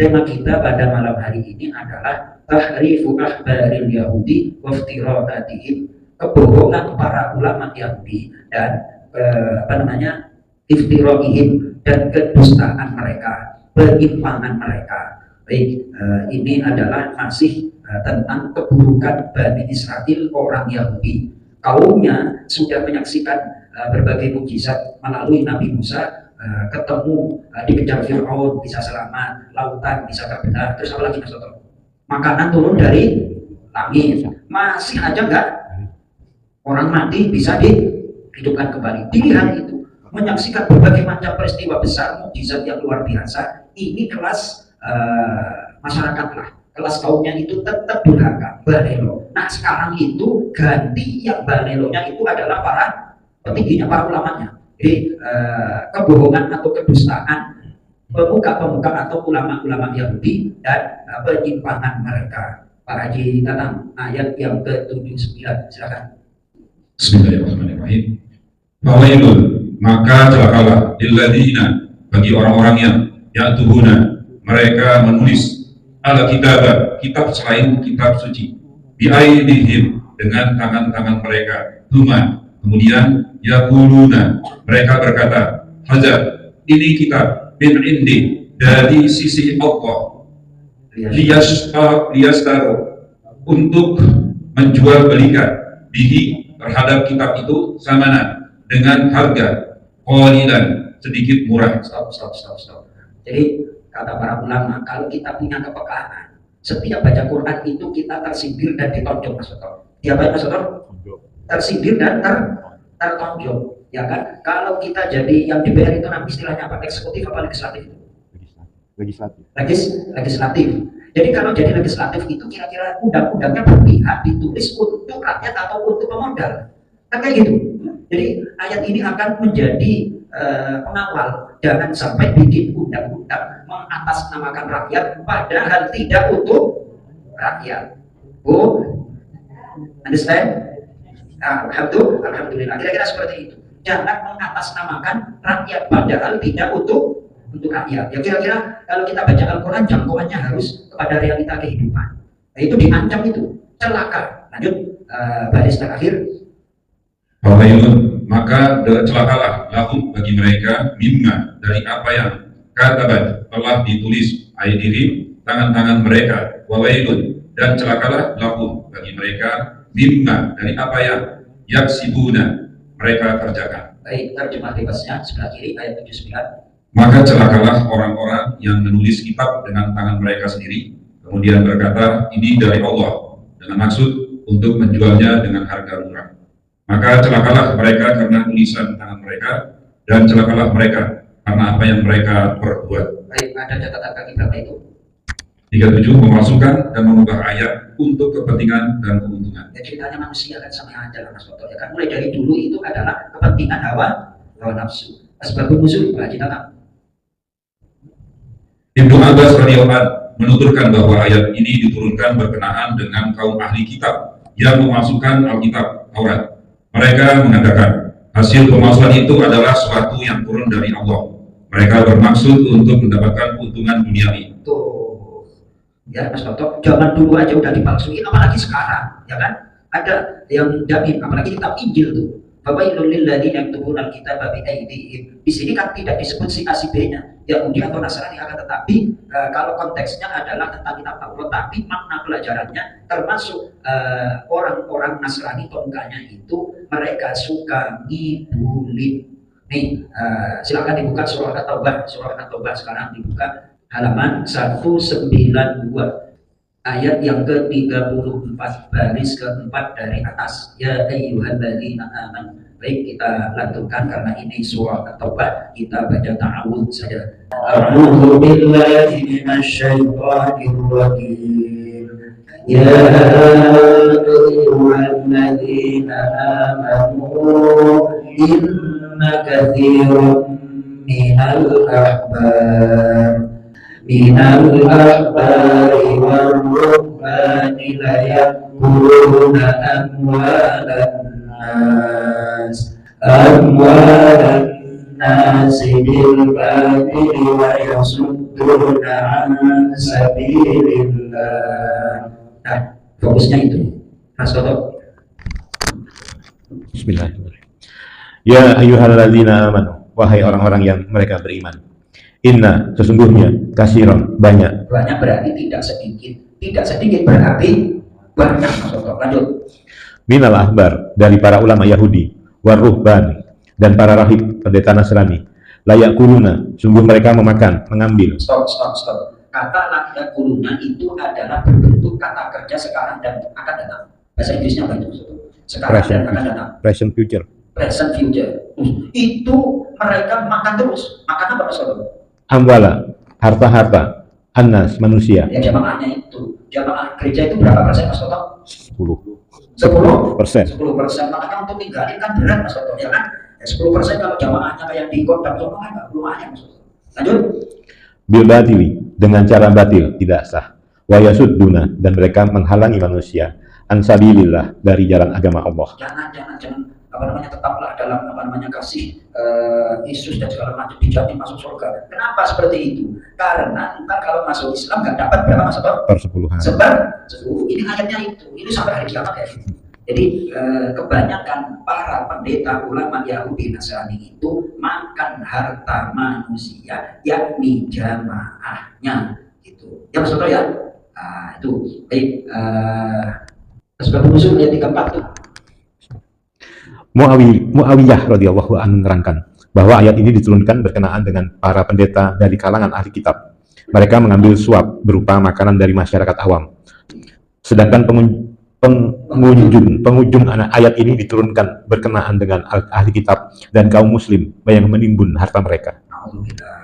Tema kita pada malam hari ini adalah tahrifu akhbaril Yahudi wa iftira'atihim, kebohongan para ulama Yahudi dan iftira'ihim, dan kedustaan mereka, penyimpangan mereka. Baik, ini adalah masih tentang keburukan Bani Israel, orang Yahudi. Kaumnya sudah menyaksikan berbagai mukjizat melalui Nabi Musa, ketemu dikejar Fir'aun bisa selamat, lautan bisa terbelah, terus apa lagi Mas Toto? Makanan turun dari langit, masih aja enggak, orang mati bisa dihidupkan kembali. Pilihan itu menyaksikan berbagai macam peristiwa besar, mukjizat yang luar biasa. Ini kelas masyarakat lah, kelas kaumnya itu tetap durhaka, balelo. Nah sekarang itu ganti, yang balelonya itu adalah para petingginya, para ulamanya. Jadi kebohongan atau kedustaan pemuka-pemuka atau ulama-ulama Yahudi dan penyimpangan mereka. Pak Haji Tatang, ayat yang ke-79, silakan. Bismillahirrahmanirrahim. Fawailun, maka celakalah lilladzina, bagi orang-orang yang ya'tuhuna, mereka menulis kitab selain kitab suci, biaidihim, dengan tangan-tangan mereka, kemudian yaquluna, mereka berkata, hadza, ini kitab min indi, dari sisi Allah, liyastaru, untuk menjual belikan bihi, terhadap kitab itu, samanan, dengan harga qalilan, sedikit murah. Stop. Jadi kata para ulama, kalau kita punya kepekaan, setiap baca Quran itu kita tersindir dan ditonjok, Mas Soto. Diapain Mas Soto? Tersindir dan tertonjok, ya kan? Kalau kita jadi yang DPR itu nanti istilahnya apa? Eksekutif apa legislatif? Legislatif. Jadi kalau jadi legislatif itu kira-kira undang-undangnya berpihak, ditulis untuk rakyat atau untuk pemodal, kan kayak gitu. Jadi ayat ini akan menjadi pengawal, jangan sampai bikin undang-undang mengatasnamakan rakyat padahal tidak untuk rakyat. Understand? Alhamdulillah, kira-kira seperti itu. Jangan mengatasnamakan rakyat padahal tidak untuk rakyat. Ya kira-kira kalau kita baca Al-Quran, jangkauannya harus kepada realita kehidupan. Nah, itu diancam, itu celaka. Lanjut, baris terakhir. Fawailun, maka celakalah lahum, bagi mereka, mimma, dari apa yang katabat, telah ditulis, aidihim, tangan-tangan mereka, wawailun, dan celakalah lahum, bagi mereka, mimma, dari apa yang yaksibuna, mereka kerjakan. Baik, terjemah bebasnya sebelah kiri ayat 79. Maka celakalah orang-orang yang menulis kitab dengan tangan mereka sendiri, kemudian berkata, ini dari Allah, dengan maksud untuk menjualnya dengan harga murah. Maka celakalah mereka karena tulisan tangan mereka, dan celakalah mereka karena apa yang mereka perbuat. Baik, ada catatan kaki berapa itu? 37, memasukkan dan mengubah ayat untuk kepentingan dan keuntungan. Ya ceritanya manusia kan sama aja lah Mas Toto, ya kan? Mulai dari dulu itu adalah kepentingan hawa nafsu. Asbabun nuzul, Pak Haji Tatang. Ibnu Abbas radhiyallahu anhu menuturkan bahwa ayat ini diturunkan berkenaan dengan kaum ahli kitab yang memasukkan Alkitab Taurat. Mereka mengatakan hasil pemalsuan itu adalah suatu yang turun dari Allah. Mereka bermaksud untuk mendapatkan keuntungan duniawi. Tuh, ya Mas Toto, zaman dulu aja udah dipalsuin, apalagi sekarang, ya kan? Ada yang jamin, apalagi kitab Injil tuh. Fawailul lilladzina yaktubuna al-kitaba biaydihim. Di sini kan tidak disebut si A si B-nya, Yahudi atau Nasrani, akan tetapi kalau konteksnya adalah tentang kitab Taurat, tapi makna pelajarannya termasuk orang-orang Nasrani tongkanya itu mereka suka ngibulin. Nih, silakan dibuka surah At-Taubah sekarang dibuka halaman 192. Ayat yang ke-34, baris keempat dari atas. Ya ayyuhalladzina amanu. Baik, kita lantunkan karena ini surah At-Taubah, kita baca ta'awudz saja. A'udzu billahi minasyaitonir rajim. Ya ayyuhalladzina amanu inna katsiran minal ahbari wal ruhbani la ya'kuluna amwalan nas bil batili wa yasudduna yasudduna an sabilillah. Nah, fokusnya itu. Mas Toto. Bismillahirrahmanirrahim. Ya ayyuhalladzina amanu, wahai orang-orang yang mereka beriman. Inna, sesungguhnya, kasiron, banyak. Banyak berarti tidak sedikit. Tidak sedikit berarti banyak. Mas Toto, lanjut. Minal ahbar, dari para ulama Yahudi, waruhbani, dan para rahib pendeta Nasrani. Layak kuluna, sungguh mereka memakan, mengambil. Stop. Kata layak kuluna itu adalah berbentuk kata kerja sekarang dan akan datang. Bahasa Inggrisnya apa itu? Sekarang dan akan datang. Present future. Present future. Itu mereka makan terus. Makan apa Mas Toto? Amwala, harta-harta, annas, manusia. Ya jamaahnya itu. Jamaah gereja itu berapa persen Mas Toto? 10%. 10%. Makanya untuk tinggalin kan berat Mas Toto, ya kan? Ya 10% kalau jamaahnya kayak di kota Solo kan nggak lumayan Mas Toto. Lanjut. Bil batili, dengan cara batil, tidak sah. Wa yasudduna, dan mereka menghalangi manusia an sabilillah, dari jalan agama Allah. Jangan tetaplah dalam kasih Yesus dan segala macam, dijamin masuk surga. Kenapa seperti itu? Karena ntar kalau masuk Islam nggak dapat berapa Mas Toto? Persepuluhan. Sebar 10. Ini ayatnya itu. Ini sampai hari kiamat ya. Jadi kebanyakan para pendeta ulama Yahudi Nasrani itu makan harta manusia, yakni jamaahnya, gitu. Ya Mas Toto ya. Nah, itu. Baik. Sebab usul ayat 34 tuh. Muawiyah radhiyallahu anhu menerangkan bahwa ayat ini diturunkan berkenaan dengan para pendeta dari kalangan ahli kitab. Mereka mengambil suap berupa makanan dari masyarakat awam. Sedangkan penghujung ayat ini diturunkan berkenaan dengan ahli kitab dan kaum muslim yang menimbun harta mereka. Alhamdulillah.